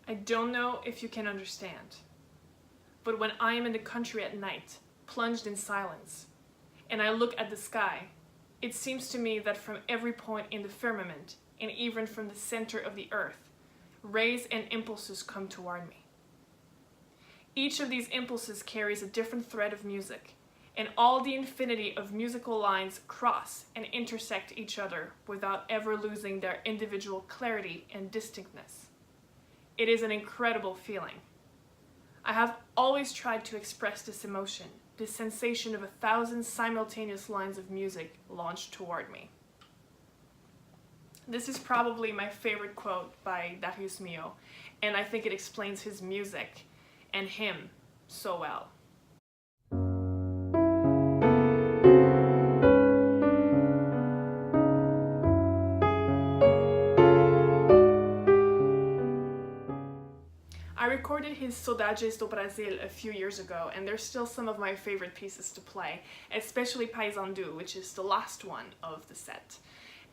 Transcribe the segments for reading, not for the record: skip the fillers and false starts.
I don't know if you can understand, but when I am in the country at night, plunged in silence, and I look at the sky, it seems to me that from every point in the firmament, and even from the center of the earth, rays and impulses come toward me. Each of these impulses carries a different thread of music, and all the infinity of musical lines cross and intersect each other without ever losing their individual clarity and distinctness. It is an incredible feeling. I have always tried to express this emotion, this sensation of 1,000 simultaneous lines of music launched toward me. This is probably my favorite quote by Darius Milhaud, and I think it explains his music and him so well. I recorded his Saudades do Brasil a few years ago, and they're still some of my favorite pieces to play, especially Paysandu, which is the last one of the set.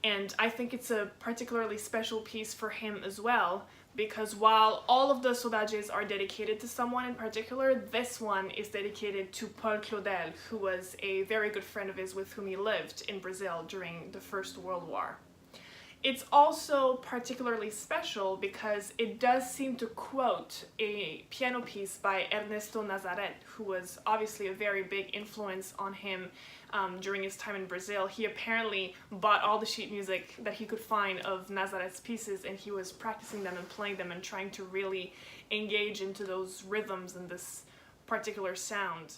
And I think it's a particularly special piece for him as well, because while all of the Saudades are dedicated to someone in particular, this one is dedicated to Paul Claudel, who was a very good friend of his with whom he lived in Brazil during the First World War. It's also particularly special because it does seem to quote a piano piece by Ernesto Nazareth, who was obviously a very big influence on him during his time in Brazil. He apparently bought all the sheet music that he could find of Nazareth's pieces, and he was practicing them and playing them and trying to really engage into those rhythms and this particular sound.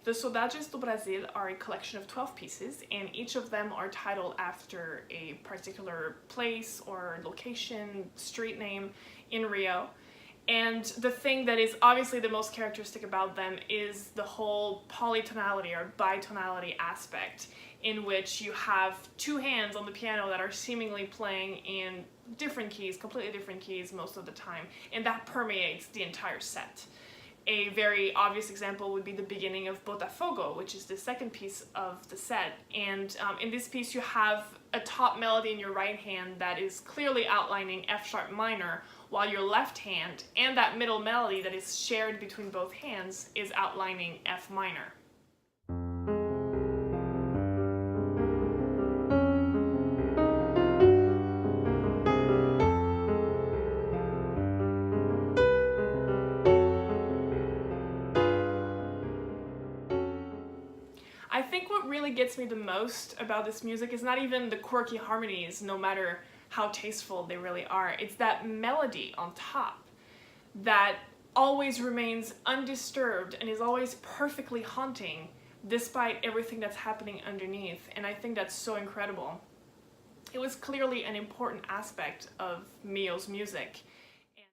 The Saudades do Brasil are a collection of 12 pieces, and each of them are titled after a particular place or location, street name in Rio. And the thing that is obviously the most characteristic about them is the whole polytonality or bitonality aspect, in which you have two hands on the piano that are seemingly playing in different keys, completely different keys most of the time, and that permeates the entire set. A very obvious example would be the beginning of Botafogo, which is the second piece of the set. And in this piece you have a top melody in your right hand that is clearly outlining F sharp minor, while your left hand and that middle melody that is shared between both hands is outlining F minor. I think what really gets me the most about this music is not even the quirky harmonies, no matter how tasteful they really are. It's that melody on top that always remains undisturbed and is always perfectly haunting despite everything that's happening underneath, and I think that's so incredible. It was clearly an important aspect of Milhaud's music,